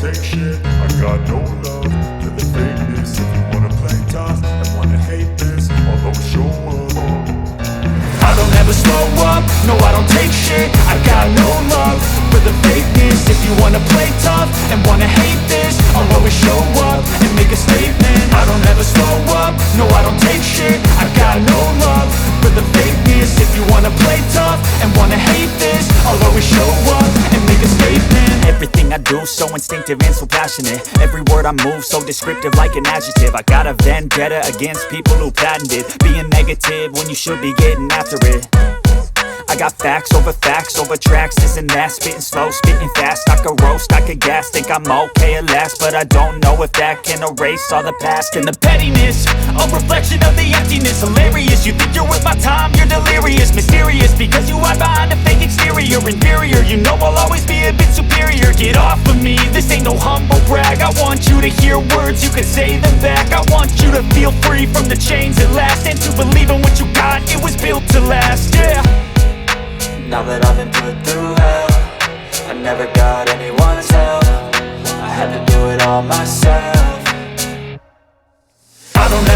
take shit. I got no love for the fakeness. If you wanna play tough and wanna hate this, I'll always show up. I don't ever slow up, no I don't take shit. I got no love for the fakeness. If you wanna play tough and wanna hate this, I'll always show up and make a statement. I don't ever slow up, no I don't take shit. I got no love for the fakeness. If you wanna play tough and wanna hate this, I'll always show up and make a statement. Everything I do so instinctive and so passionate. Every word I move so descriptive like an adjective. I got a vendetta against people who patented being negative when you should be getting after it. I got facts over tracks, this and that. Spitting slow, spitting fast. I could roast, I could gas. Think I'm okay at last, but I don't know if that can erase all the past. And the pettiness, a reflection of the emptiness. Hilarious, you think you're worth my time, you're delirious. Mysterious, because you hide behind a fake exterior. Inferior, you know I'll always be a bit superior. Get off of me, this ain't no humble brag. I want you to hear words, you can say them back. I want you to feel free from the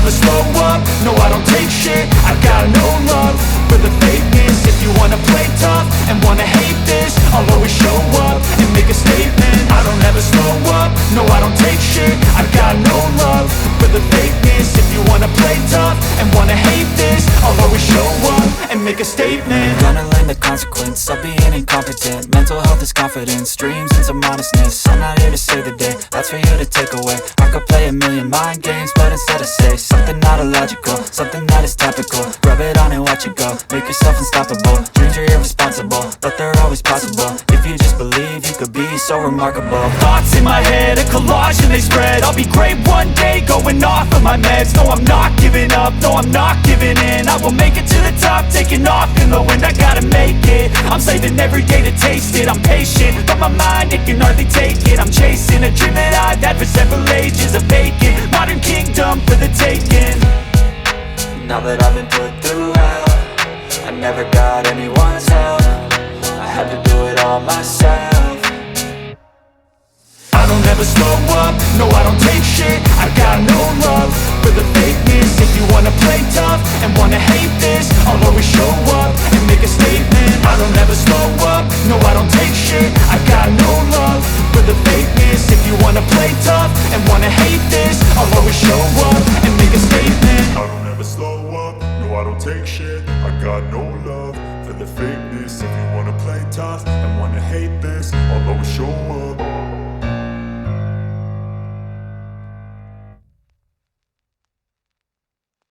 never slow up, no I don't take shit. I got no love for the fakeness. If you wanna play tough and wanna hate this, I'll always show up and make a statement. I don't ever slow up, no I don't take shit. I got no love for the fakeness. If you wanna play tough and wanna hate this, I'll always show up and make a statement. Gonna learn the consequence of being incompetent. Mental health is confidence, dreams and some honestness. I'm not here to save the day, that's for you to take away. I could play a million mind games, but instead I say something not illogical, something that is topical. Rub it on and watch it go, make yourself unstoppable. Dreams are irresponsible, but they're always possible. If you just believe, you could be so remarkable. Thoughts in my head, a collage and they spread. I'll be great one day, going off of my meds. No, I'm not giving up, no, I'm not giving in. I will make it to the top, taking off in the wind. I gotta make it, I'm saving every day to taste it. I'm patient, but my mind, it can hardly take it. I'm chasing a dream that I've had for several ages. A vacant, modern kingdom for the taking. Now that I've been put through hell, I never got anyone's help. I had to do it all myself. I don't ever slow up, no I don't take shit. I got no love for the fakeness. If you wanna play tough and wanna hate this, I'll always show up and make a statement. I don't ever slow up, no I don't take shit. I got no love for the fakeness. If you wanna play tough and wanna hate this, I'll always show up and make a statement. I don't ever slow up, no I don't take shit. I got no love for the fakeness. If you wanna play tough